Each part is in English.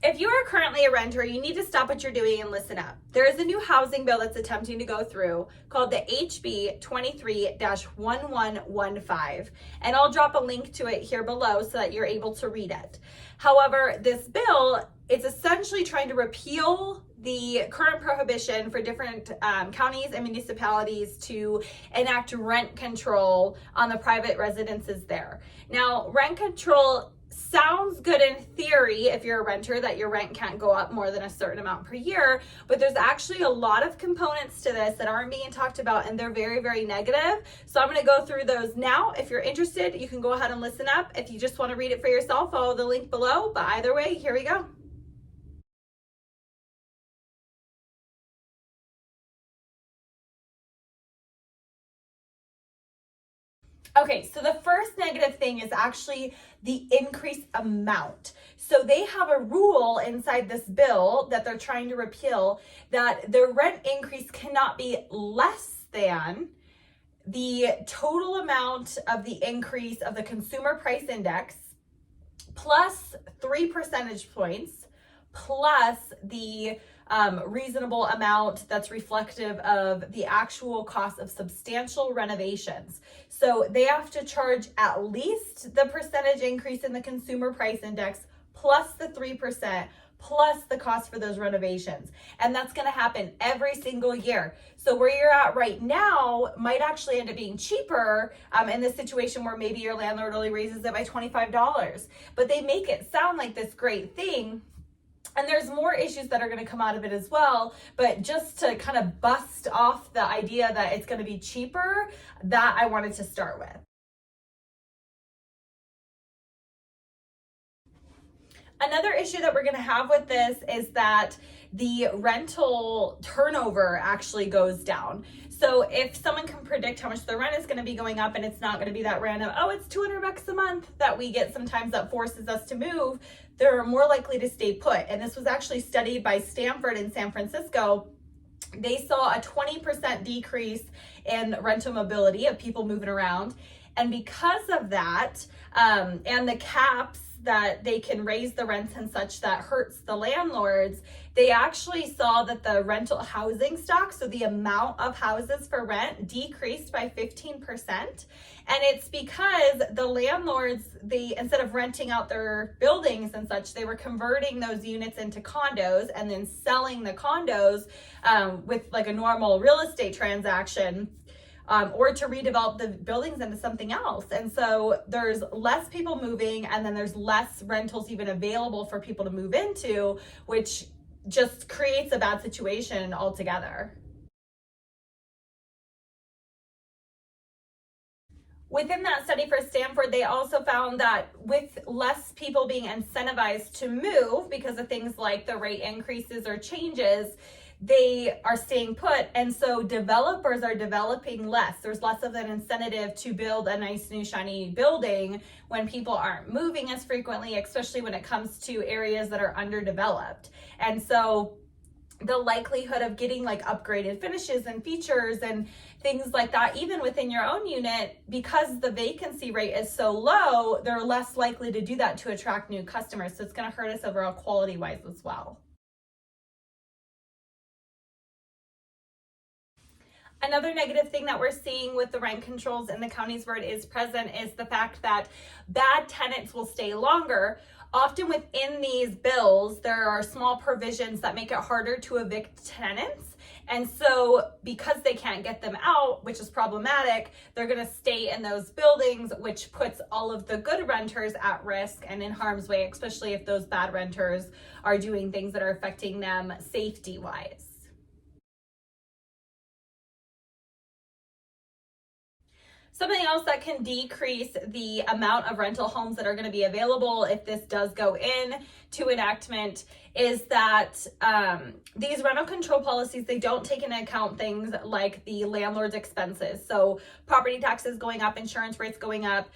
If you are currently a renter, you need to stop what you're doing and listen up. There is a new housing bill that's attempting to go through called the HB 23-1115, and I'll drop a link to it here below so that you're able to read it. However, this bill is essentially trying to repeal the current prohibition for different counties and municipalities to enact rent control on the private residences there. Now, rent control sounds good in theory if you're a renter, that your rent can't go up more than a certain amount per year, but there's actually a lot of components to this that aren't being talked about, and they're very, very negative. So I'm going to go through those now. If you're interested, you can go ahead and listen up. If you just want to read it for yourself, follow the link below. But either way, here we go. Okay, so the first negative thing is actually the increased amount. So they have a rule inside this bill that they're trying to repeal that the rent increase cannot be less than the total amount of the increase of the consumer price index plus 3 percentage points plus the reasonable amount that's reflective of the actual cost of substantial renovations. So they have to charge at least the percentage increase in the consumer price index plus the 3% plus the cost for those renovations. And that's going to happen every single year. So where you're at right now might actually end up being cheaper in this situation where maybe your landlord only raises it by $25. But they make it sound like this great thing. And there's more issues that are going to come out of it as well. But just to kind of bust off the idea that it's going to be cheaper, that I wanted to start with. Another issue that we're going to have with this is that the rental turnover actually goes down. So if someone can predict how much their rent is going to be going up, and it's not going to be that random, oh, it's $200 a month that we get sometimes that forces us to move, they're more likely to stay put. And this was actually studied by Stanford in San Francisco. They saw a 20% decrease in rental mobility of people moving around. And because of that, and the caps that they can raise the rents and such that hurts the landlords, they actually saw that the rental housing stock, so the amount of houses for rent, decreased by 15%. And it's because the landlords, they, instead of renting out their buildings and such, they were converting those units into condos and then selling the condos with like a normal real estate transaction. Or to redevelop the buildings into something else. And so there's less people moving, and then there's less rentals even available for people to move into, which just creates a bad situation altogether. Within that study for Stanford, they also found that with less people being incentivized to move because of things like the rate increases or changes, they are staying put. And so developers are developing less. There's less of an incentive to build a nice new shiny building when people aren't moving as frequently, especially when it comes to areas that are underdeveloped. And so the likelihood of getting like upgraded finishes and features and things like that, even within your own unit, because the vacancy rate is so low, they're less likely to do that to attract new customers. So it's going to hurt us overall quality wise as well. Another negative thing that we're seeing with the rent controls in the counties where it is present is the fact that bad tenants will stay longer. Often within these bills, there are small provisions that make it harder to evict tenants. And so because they can't get them out, which is problematic, they're going to stay in those buildings, which puts all of the good renters at risk and in harm's way, especially if those bad renters are doing things that are affecting them safety-wise. Something else that can decrease the amount of rental homes that are going to be available if this does go in to enactment is that these rental control policies, they don't take into account things like the landlord's expenses. So property taxes going up, insurance rates going up,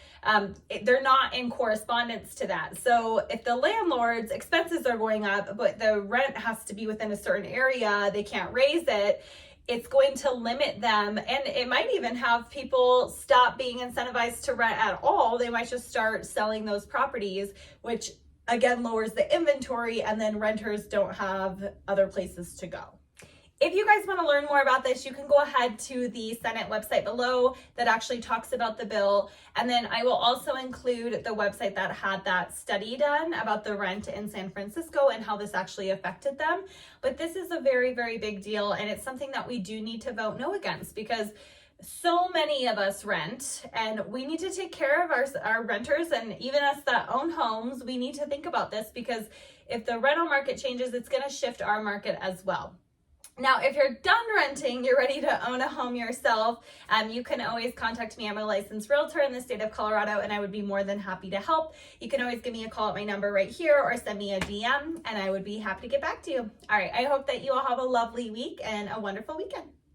they're not in correspondence to that. So if the landlord's expenses are going up, but the rent has to be within a certain area, they can't raise it, it's going to limit them, and it might even have people stop being incentivized to rent at all. They might just start selling those properties, which again lowers the inventory, and then renters don't have other places to go. If you guys want to learn more about this, you can go ahead to the Senate website below that actually talks about the bill. And then I will also include the website that had that study done about the rent in San Francisco and how this actually affected them. But this is a very, very big deal, and it's something that we do need to vote no against, because so many of us rent, and we need to take care of our renters, and even us that own homes, we need to think about this, because if the rental market changes, it's going to shift our market as well. Now, if you're done renting, you're ready to own a home yourself, you can always contact me. I'm a licensed realtor in the state of Colorado, and I would be more than happy to help. You can always give me a call at my number right here, or send me a DM, and I would be happy to get back to you. All right, I hope that you all have a lovely week and a wonderful weekend.